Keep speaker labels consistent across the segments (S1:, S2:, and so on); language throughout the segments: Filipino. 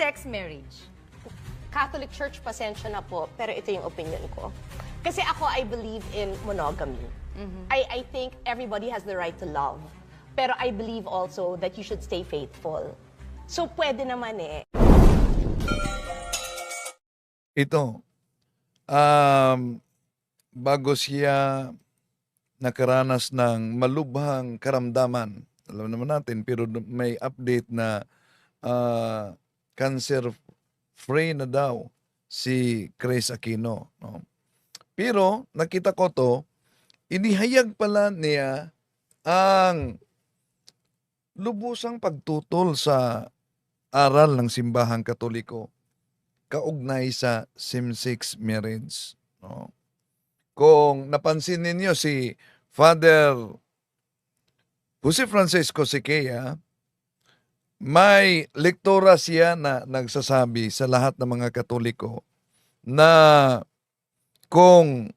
S1: same-sex marriage?
S2: Catholic Church, pasensya na po, pero ito yung opinion ko. Kasi ako, I believe in monogamy. I think everybody has the right to love. Pero I believe also that you should stay faithful. So, pwede naman eh.
S3: Ito, bago siya nakaranas ng malubhang karamdaman, alam naman natin, pero may update na cancer-free na daw si Chris Aquino. No? Pero nakita ko to, inihayag pala niya ang lubusang pagtutol sa aral ng simbahang Katoliko kaugnay sa same-sex marriage. No? Kung napansin ninyo si Father Jose Francisco Siqueira, may lektura siya na nagsasabi sa lahat ng mga Katoliko na kung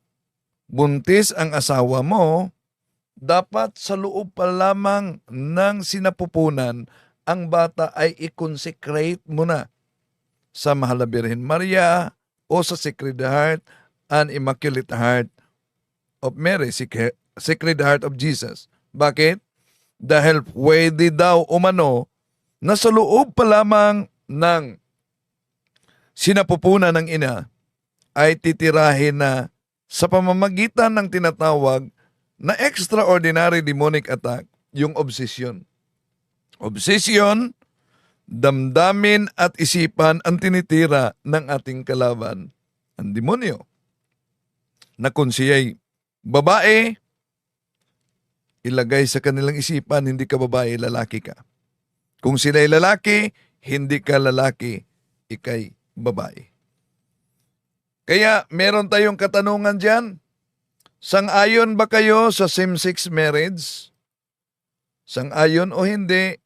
S3: buntis ang asawa mo, dapat sa loob pa lamang ng sinapupunan, ang bata ay i-consecrate mo na sa Mahal na Birhen Maria o sa Sacred Heart and Immaculate Heart of Mary, Sacred Heart of Jesus. Bakit? Dahil pwede daw umano na sa loob pa lamang ng sinapupunan ng ina ay titirahin na sa pamamagitan ng tinatawag na extraordinary demonic attack, yung obsession. Obsession, damdamin at isipan ang tinitira ng ating kalaban, ang demonyo. Na kung siya'y babae, ilagay sa kanilang isipan, hindi ka babae, lalaki ka. Kung sila'y lalaki, hindi ka lalaki, ikay babae. Kaya meron tayong katanungan dyan. Sang-ayon ba kayo sa same-sex marriage? Sang-ayon o hindi?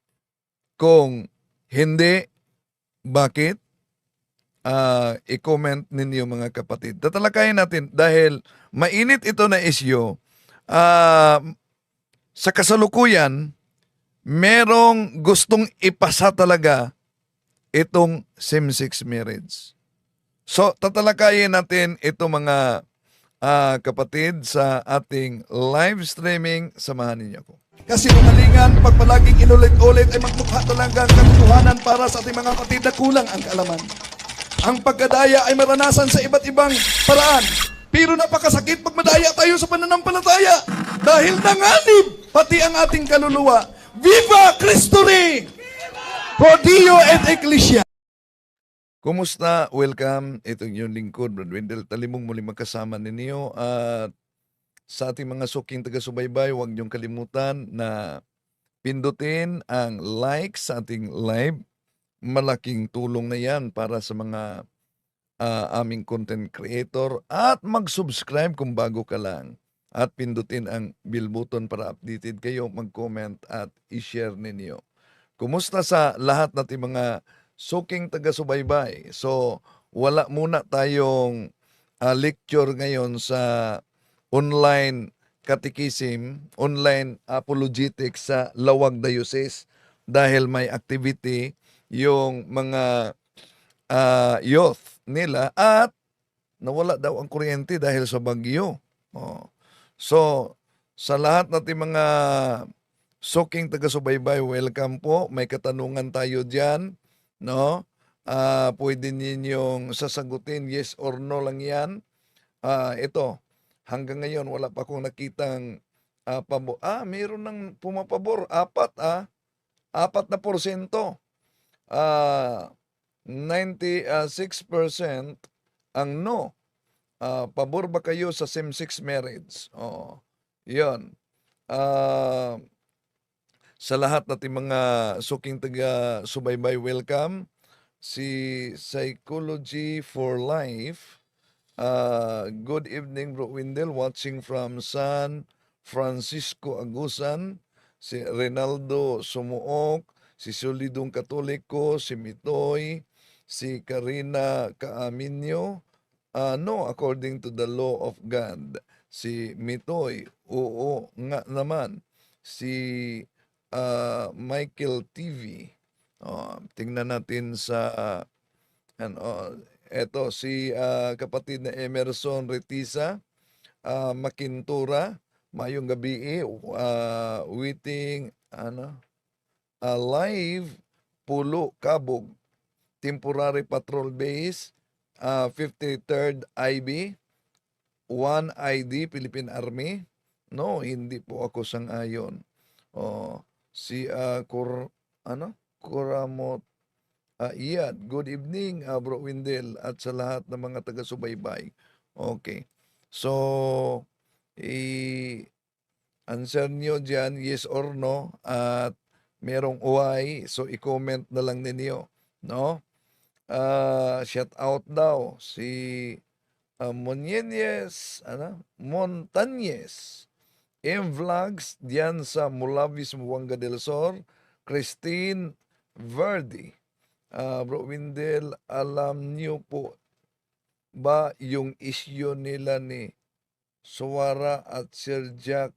S3: Kung hindi, bakit? I-comment ninyo mga kapatid. Tatalakayin natin dahil mainit ito na isyu. Sa kasalukuyan, merong gustong ipasa talaga itong same-sex marriage. So, tatalakayin natin ito mga kapatid sa ating live streaming. Samahan ninyo ako.
S4: Kasinungalingan, pag palaging inulit-ulit ay magmukha talagang katotohanan para sa ating mga kapatid na kulang ang kaalaman. Ang pagkadaya ay maranasan sa iba't ibang paraan. Pero napakasakit pag madaya tayo sa pananampalataya. Dahil nanganib pati ang ating kaluluwa. Viva Cristo Rey! Pro Dio et Ecclesia!
S3: Kumusta? Welcome. Ito yung lingkod, Brad Wendell. Talimong muli magkasama ninyo. At sa ating mga suking taga-subaybay, huwag niyong kalimutan na pindutin ang like sa ating live. Malaking tulong na yan para sa mga aming content creator. At mag-subscribe kung bago ka lang. At pindutin ang bell button para updated kayo, mag-comment at i-share ninyo. Kumusta sa lahat nating mga suking taga-subaybay? So, wala muna tayong lecture ngayon sa online catechism, online apologetics sa Lawag Diocese dahil may activity yung mga youth nila at nawala daw ang kuryente dahil sa bagyo. Oh. So, sa lahat natin mga suking taga-subaybay, welcome po. May katanungan tayo dyan, no? Pwede ninyong sasagutin, yes or no lang yan. Ito, hanggang ngayon, wala pa akong nakitang pabor. Mayroon ng pumapabor. 4%. 96% ang no. Pabor ba kayo sa same-sex marriage? Yun. Sa lahat natin mga suking taga-subaybay, welcome. Si Psychology for Life. Good evening, Bro Wendell. Watching from San Francisco, Agusan. Si Renaldo Sumuok. Si Solidong Katoliko. Si Mitoy. Si Karina Kaaminyo. No, according to the law of God. Si Mitoy, oo nga naman. Si Michael TV, tingnan natin sa Ano, eto si kapatid na Emerson Retisa, Makintura, mayong gabi, waiting, live, Pulo, Kabog, temporary patrol base, 53rd IB, 1 ID, Philippine Army. No, hindi po ako sang-ayon. Oh, si Kuramot Iyad. Good evening, Bro Windel, at sa lahat ng mga taga-subaybay. Okay. So, answer nyo dyan, yes or no, at merong uway, so i-comment na lang ninyo. No? Shout out daw si Montañez, M-Vlogs diyan sa Mulavis, Buanga del Sur, Christine Verdi. Bro Windel, alam niyo po ba yung issue nila ni Suwara at Sir Jack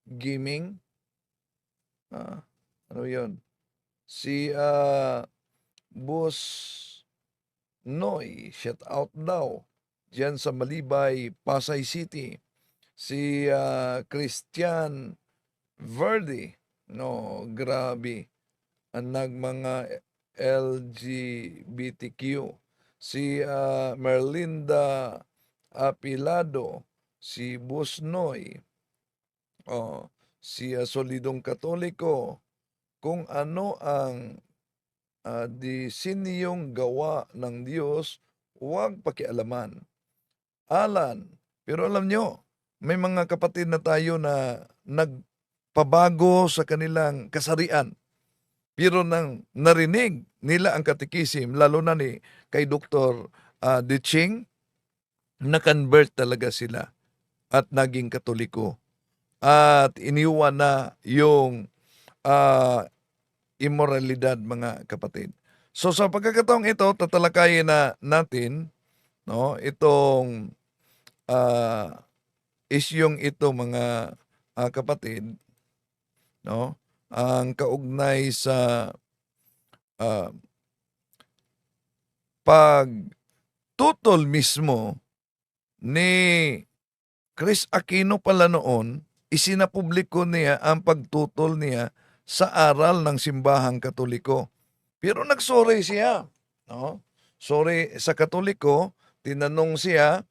S3: Gaming? Ano yun? Si Boss Noy, shout out daw diyan sa Malibay, Pasay City. Si Christian Verdi, no, grabe. Ang mga LGBTQ. Si Merlinda Apilado, si Busnoy, si Solidong Katoliko, kung ano ang disinyong gawa ng Diyos, huwag pakialaman. Alan, pero alam nyo, may mga kapatid na tayo na nagpabago sa kanilang kasarian. Pero nang narinig nila ang katikisim, lalo na ni kay Dr. Diching, na-convert talaga sila at naging Katoliko. At iniwan na yung immoralidad, mga kapatid. So sa pagkakataong ito, tatalakayin na natin, no, itong isyong ito, mga kapatid, no, ang kaugnay sa pagtutol mismo ni Chris Aquino pala noon, isinapubliko niya ang pagtutol niya sa aral ng simbahang Katoliko. Pero nagsorry siya, no? Sorry sa Katoliko, tinanong siya,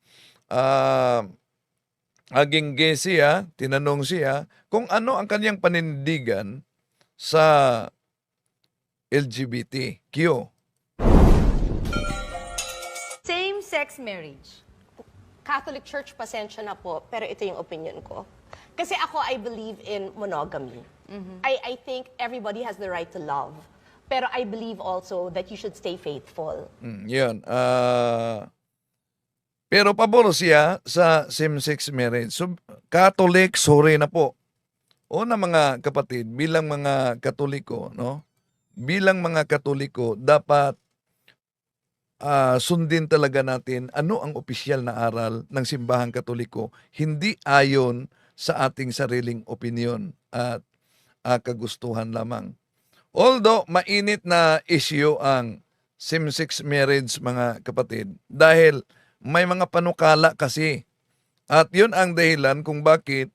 S3: aging siya, tinanong siya kung ano ang kanyang panindigan sa LGBTQ.
S1: Same-sex marriage.
S2: Catholic Church, pasensya na po, pero ito yung opinion ko. Kasi ako, I believe in monogamy. I think everybody has the right to love. Pero I believe also that you should stay faithful.
S3: Yun. Pero pabor siya sa same-sex marriage. So, Catholic, sorry na po. Una, mga kapatid, bilang mga Katoliko, no? Bilang mga Katoliko, dapat sundin talaga natin ano ang opisyal na aral ng simbahang Katoliko, hindi ayon sa ating sariling opinyon at kagustuhan lamang. Although mainit na issue ang same-sex marriage, mga kapatid, dahil may mga panukala kasi. At yun ang dahilan kung bakit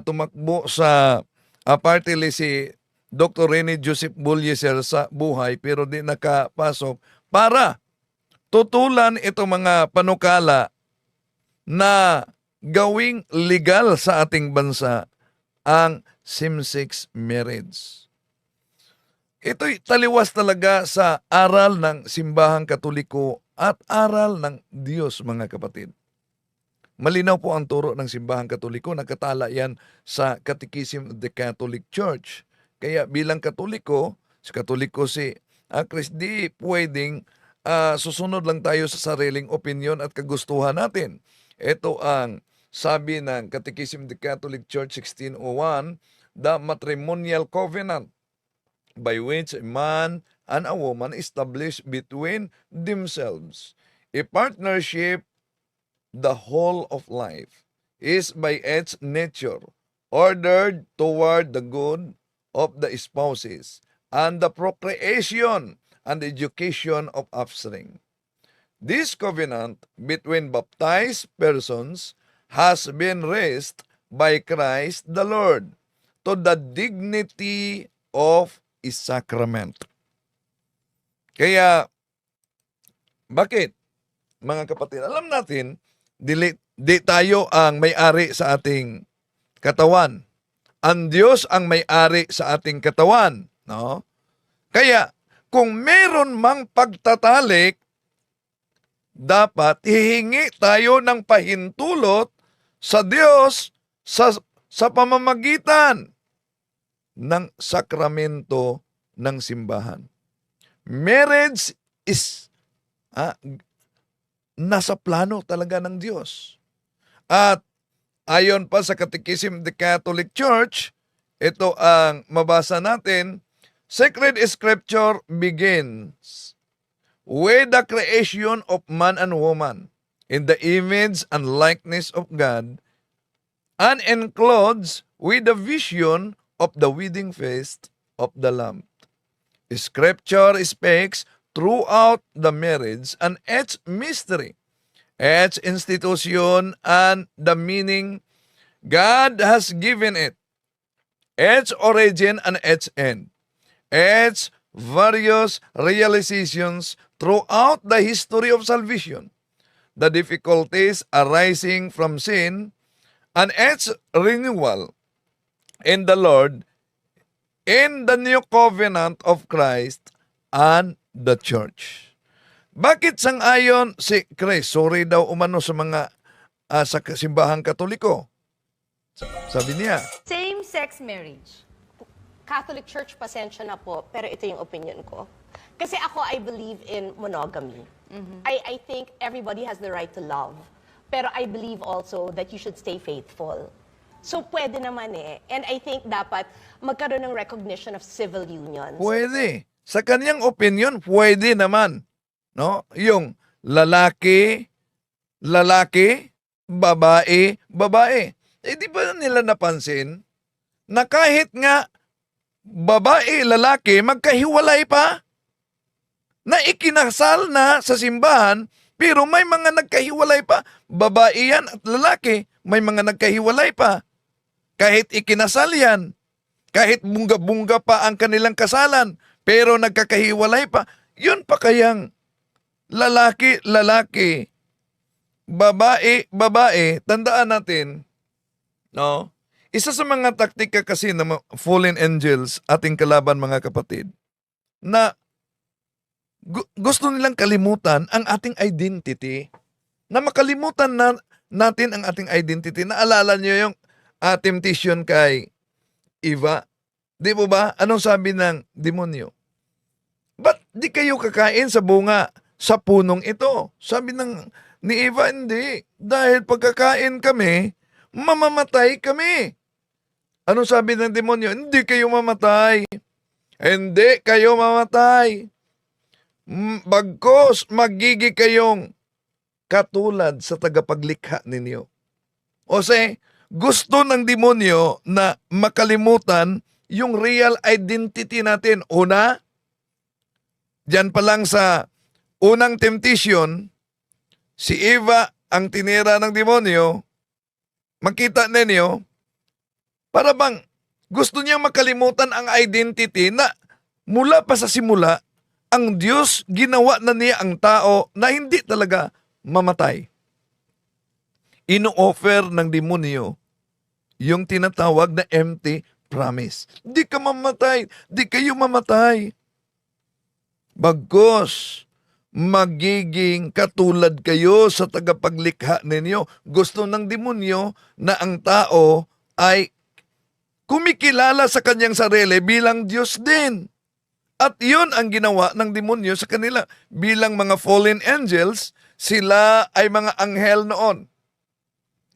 S3: tumakbo sa party list si Dr. Rene Joseph Bulyeser sa buhay pero di nakapasok para tutulan itong mga panukala na gawing legal sa ating bansa ang same-sex marriage. Ito'y taliwas talaga sa aral ng simbahang Katoliko at aral ng Diyos, mga kapatid. Malinaw po ang turo ng simbahang Katoliko, nakatala yan sa Catechism of the Catholic Church. Kaya bilang Katoliko si Chris, di pwedeng susunod lang tayo sa sariling opinion at kagustuhan natin. Ito ang sabi ng Catechism of the Catholic Church 1601, the matrimonial covenant by which a man and a woman establish between themselves a partnership the whole of life is by its nature ordered toward the good of the spouses and the procreation and the education of offspring. This covenant between baptized persons has been raised by Christ the Lord to the dignity of a sacrament. Kaya, bakit? Mga kapatid, alam natin, di tayo ang may-ari sa ating katawan. Ang Diyos ang may-ari sa ating katawan. No? Kaya, kung meron mang pagtatalik, dapat hihingi tayo ng pahintulot sa Diyos sa pamamagitan ng sakramento ng simbahan. Marriage is nasa plano talaga ng Diyos. At ayon pa sa Catechism of the Catholic Church, ito ang mabasa natin, Sacred Scripture begins with the creation of man and woman in the image and likeness of God, and includes with the vision of the wedding feast of the Lamb. Scripture speaks throughout the marriage and its mystery, its institution, and the meaning God has given it, its origin and its end, its various realizations throughout the history of salvation, the difficulties arising from sin, and its renewal in the Lord, in the new covenant of Christ and the church. Bakit sang-ayon si Christ? Sorry daw umano sa mga sa simbahang Katoliko. Sabi niya,
S1: Same-sex marriage.
S2: Catholic Church, pasensya na po, pero ito yung opinion ko. Kasi ako, I believe in monogamy. I think everybody has the right to love. Pero I believe also that you should stay faithful. So, pwede naman eh. And I think dapat magkaroon ng recognition of civil unions.
S3: pwede. Sa kanyang opinion, pwede naman. No? Yung lalaki, babae, babae. Eh, di ba nila napansin na kahit nga babae, lalaki, magkahiwalay pa? Na ikinasal na sa simbahan, pero may mga nagkahiwalay pa. Babae yan at lalaki, may mga nagkahiwalay pa. Kahit ikinasal yan, kahit bunga-bunga pa ang kanilang kasalan, pero nagkakahiwalay pa, yun pa kayang lalaki, babae, tandaan natin, no? Isa sa mga taktika kasi ng mga fallen angels, ating kalaban mga kapatid, na gusto nilang kalimutan ang ating identity. Na makalimutan natin ang ating identity. Naalala niyo yung temptation kay Eva? Di po ba? Anong sabi ng demonyo? Ba't di kayo kakain sa bunga sa punong ito? Sabi ni Eva, hindi. Dahil pagkakain kami, mamamatay kami. Anong sabi ng demonyo? Hindi kayo mamatay. Hindi kayo mamatay. Bagkos, magiging kayong katulad sa tagapaglikha ninyo. O gusto ng demonyo na makalimutan yung real identity natin. Una, dyan pa lang sa unang temptation, si Eva ang tinira ng demonyo, makita ninyo, para bang gusto niya makalimutan ang identity na mula pa sa simula, ang Diyos ginawa na niya ang tao na hindi talaga mamatay. Ino-offer ng demonyo yung tinatawag na empty promise. Di ka mamatay, di kayo mamatay. Bagkus, magiging katulad kayo sa tagapaglikha ninyo. Gusto ng demonyo na ang tao ay kumikilala sa kanyang sarili bilang Diyos din. At yun ang ginawa ng demonyo sa kanila. Bilang mga fallen angels, sila ay mga anghel noon.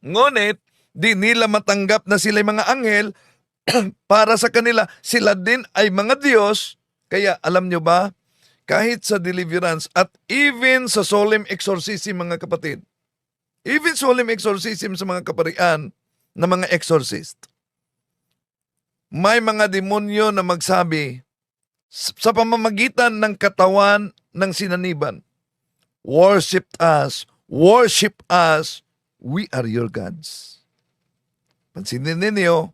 S3: Ngunit, di nila matanggap na sila ay mga anghel. Para sa kanila, sila din ay mga Diyos. Kaya alam nyo ba, kahit sa deliverance at even sa solemn exorcism mga kapatid, even solemn exorcism sa mga kaparian na mga exorcist, may mga demonyo na magsabi, sa pamamagitan ng katawan ng sinaniban. Worship us, we are your gods. Pansinin ninyo,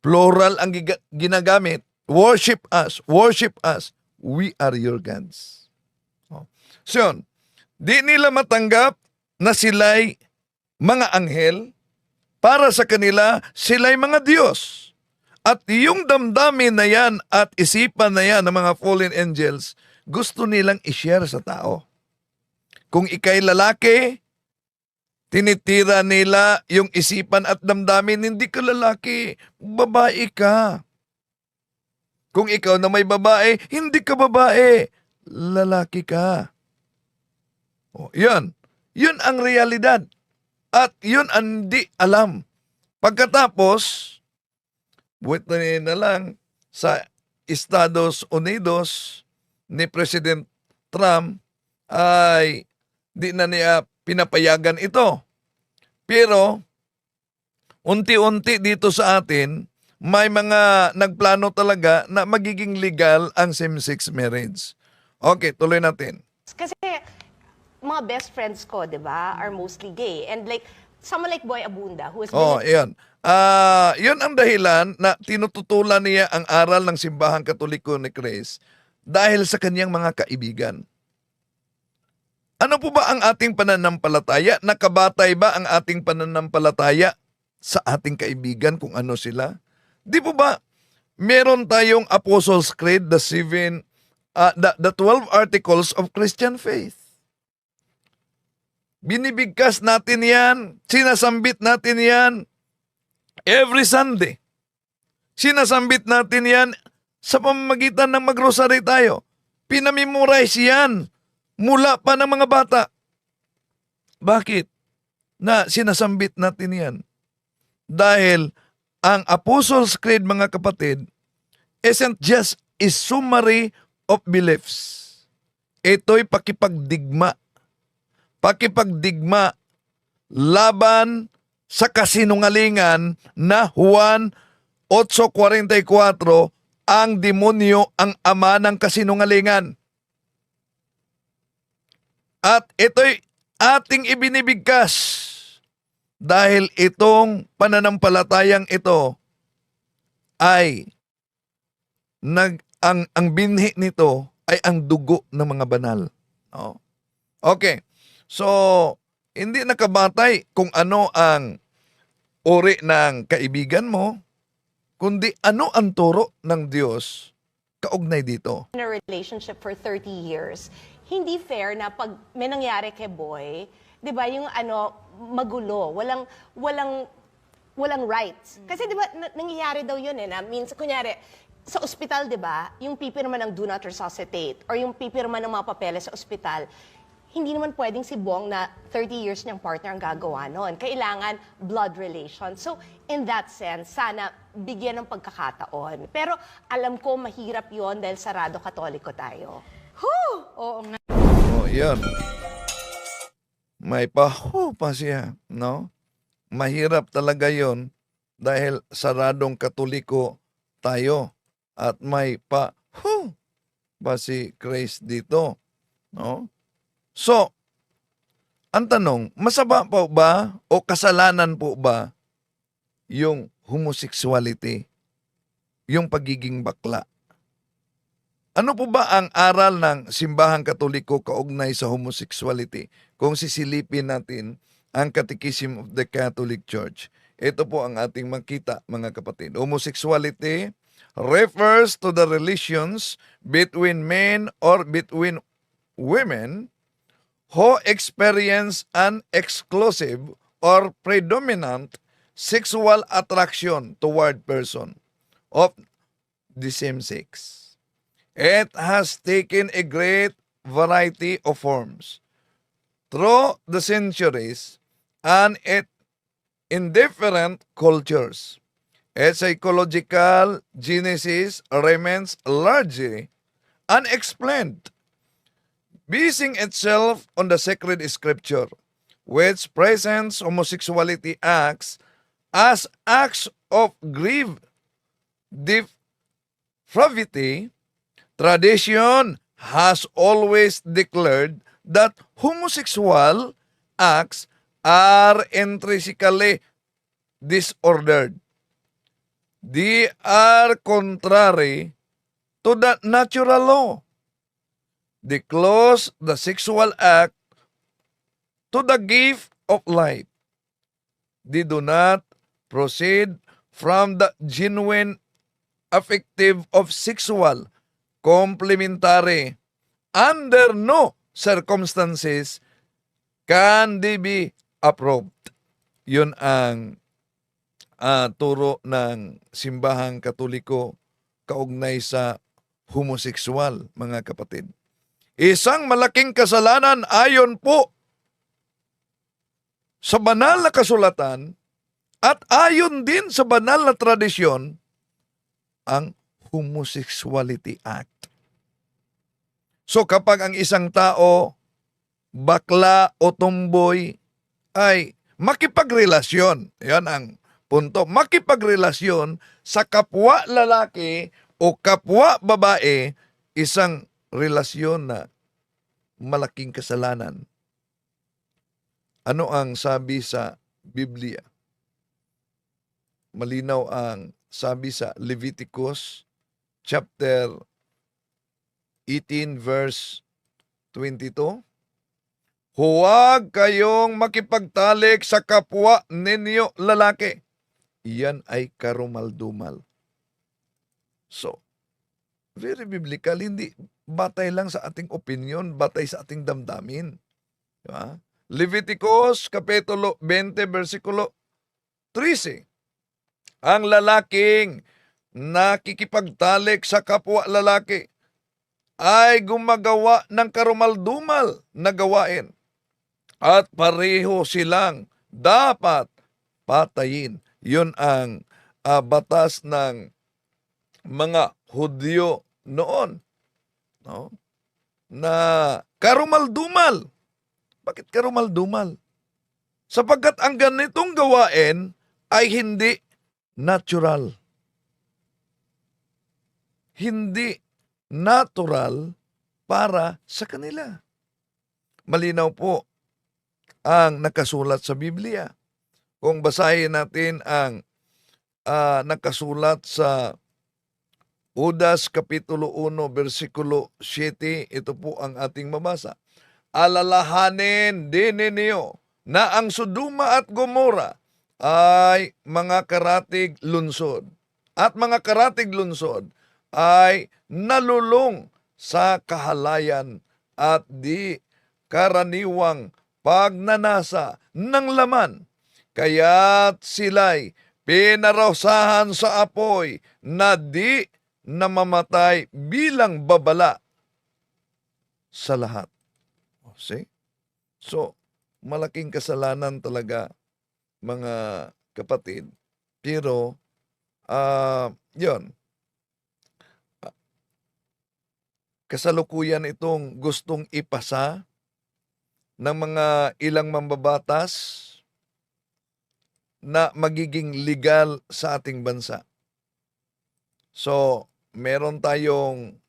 S3: plural ang ginagamit. Worship us, we are your gods. So yun, di nila matanggap na sila'y mga anghel, para sa kanila sila'y mga Diyos. At yung damdamin na yan at isipan na yan ng mga fallen angels, gusto nilang i-share sa tao. Kung ikay lalaki, tinitira nila yung isipan at damdamin, hindi ka lalaki, babae ka. Kung ikaw na may babae, hindi ka babae, lalaki ka. O, yun ang realidad. At yun ang di alam. Pagkatapos, buwit na lang sa Estados Unidos ni President Trump ay di na niya pinapayagan ito. Pero, unti-unti dito sa atin, may mga nagplano talaga na magiging legal ang same-sex marriage. Okay, tuloy natin.
S2: Kasi mga best friends ko, di ba, are mostly gay. And like, someone like Boy Abunda, who has been...
S3: Iyan. Yun ang dahilan na tinututulan niya ang aral ng Simbahang Katoliko ni Chris dahil sa kanyang mga kaibigan. Ano po ba ang ating pananampalataya? Nakabatay ba ang ating pananampalataya sa ating kaibigan kung ano sila? Di po ba meron tayong Apostles' Creed, the 12 Articles of Christian Faith? Binibigkas natin yan, sinasambit natin yan every Sunday. Sinasambit natin yan sa pamamagitan ng magrosary tayo. Pinamemorize yan mula pa ng mga bata. Bakit? Na sinasambit natin yan. Dahil ang Apostles' Creed, mga kapatid, isn't just a summary of beliefs. Ito'y pakipagdigma laban sa kasinungalingan na Juan 8:44, ang demonyo ang ama ng kasinungalingan. At ito'y ating ibinibigkas dahil itong pananampalatayang ito ay ang binhi nito ay ang dugo ng mga banal. Oh. Okay. So, hindi nakabatay kung ano ang uri ng kaibigan mo, kundi ano ang turo ng Diyos kaugnay dito.
S2: In a relationship for 30 years, hindi fair na pag may nangyari kay Boy, 'di ba, yung magulo, walang rights. Kasi 'di ba nangyayari daw 'yun na means kunyari sa ospital, 'di ba, yung pipirma ng do not resuscitate or yung pipirma ng mga papeles sa ospital, hindi naman pwedeng si Bong na 30 years niyang partner ang gagawa noon. Kailangan blood relation. So, in that sense, sana bigyan ng pagkakataon. Pero alam ko mahirap yon dahil sarado Katoliko tayo.
S1: Oo nga.
S3: Yan. May pa siya, no? Mahirap talaga yon dahil saradong Katoliko tayo at may pa si Grace dito, no? So, ang tanong, masama po ba o kasalanan po ba yung homosexuality, yung pagiging bakla? Ano po ba ang aral ng Simbahang Katoliko kaugnay sa homosexuality? Kung sisilipin natin ang Catechism of the Catholic Church, ito po ang ating makita, mga kapatid. Homosexuality refers to the relations between men or between women who experience an exclusive or predominant sexual attraction toward person of the same sex. It has taken a great variety of forms through the centuries and in different cultures. Its psychological genesis remains largely unexplained, basing itself on the sacred scripture, which presents homosexuality acts as acts of grave pravity, tradition has always declared that homosexual acts are intrinsically disordered. They are contrary to the natural law. They close the sexual act to the gift of life. They do not proceed from the genuine affective of sexual complementary. Under no circumstances can they be approved. Yun ang turo ng simbahang Katoliko kaugnay sa homosexual, mga kapatid. Isang malaking kasalanan ayon po sa banal na kasulatan at ayon din sa banal na tradisyon ang Homosexuality Act. So kapag ang isang tao, bakla o tomboy, ay makipagrelasyon, yan ang punto, makipagrelasyon sa kapwa lalaki o kapwa babae, isang relasyon na malaking kasalanan. Ano ang sabi sa Biblia? Malinaw ang sabi sa Leviticus chapter 18 verse 22. Huwag kayong makipagtalik sa kapwa ninyo lalaki. Iyan ay karumaldumal. So, very biblical, hindi batay lang sa ating opinion, batay sa ating damdamin. Diba? Leviticus kapitulo 20 versikulo 13. Ang lalaking nakikipagtalik sa kapwa lalaki ay gumagawa ng karumaldumal na gawain at pareho silang dapat patayin. Yun ang batas ng mga Hudyo noon, no? Na karumaldumal. Bakit karumaldumal? Sapagkat ang ganitong gawain ay hindi natural. Hindi natural para sa kanila. Malinaw po ang nakasulat sa Biblia. Kung basahin natin ang nakasulat sa Judas Kapitulo 1, versikulo 7, ito po ang ating mabasa. Alalahanin din ninyo na ang Sodoma at Gomora ay mga karatig lungsod. At mga karatig lungsod ay nalulong sa kahalayan at di karaniwang pagnanasa ng laman. Kaya't sila'y pinarusahan sa apoy na di namamatay bilang babala sa lahat. See? So, malaking kasalanan talaga, mga kapatid. Pero, yun, kasalukuyan itong gustong ipasa ng mga ilang mambabatas na magiging legal sa ating bansa. So, meron tayong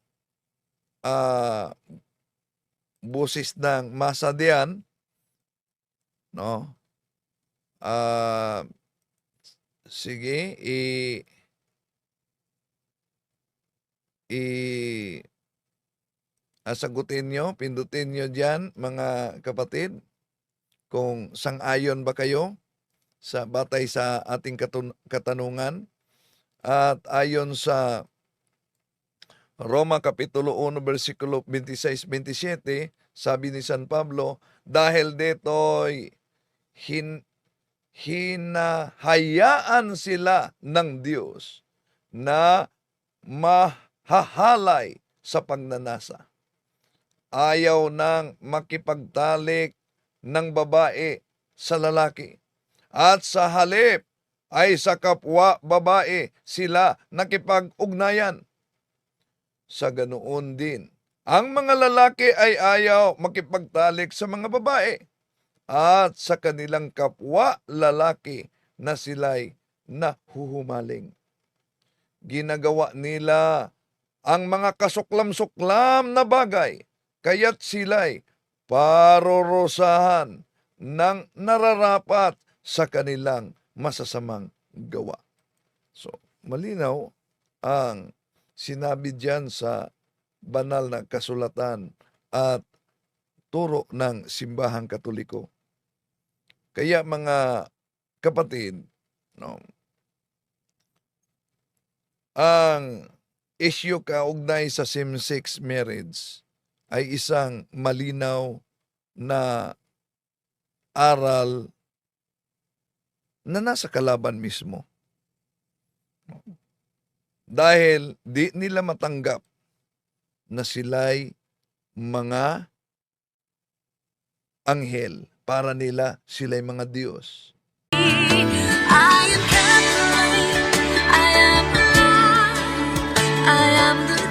S3: busis ng masa diyan, no? Sige, sagutin nyo, pindutin nyo dyan, mga kapatid, kung sang-ayon ba kayo sa batay sa ating katanungan. At ayon sa Roma Kapitulo 1, versikulo 26-27, sabi ni San Pablo, dahil dito'y hinahayaan sila ng Diyos na mahahalay sa pagnanasa. Ayaw nang makipagtalik ng babae sa lalaki. At sa halip ay sa kapwa babae sila nakipag-ugnayan. Sa ganoon din, ang mga lalaki ay ayaw makipagtalik sa mga babae at sa kanilang kapwa lalaki na sila'y nahuhumaling. Ginagawa nila ang mga kasuklam-suklam na bagay, kaya't sila'y parorosahan ng nararapat sa kanilang masasamang gawa. So, malinaw ang sinabi diyan sa banal na kasulatan at turo ng simbahang Katoliko. Kaya mga kapatid, no, ang issue kaugnay sa same-sex marriage ay isang malinaw na aral na nasa kalaban mismo. Dahil di nila matanggap na sila'y mga anghel. Para nila, sila'y mga Diyos.
S5: I am Catholic, I am the light, I am the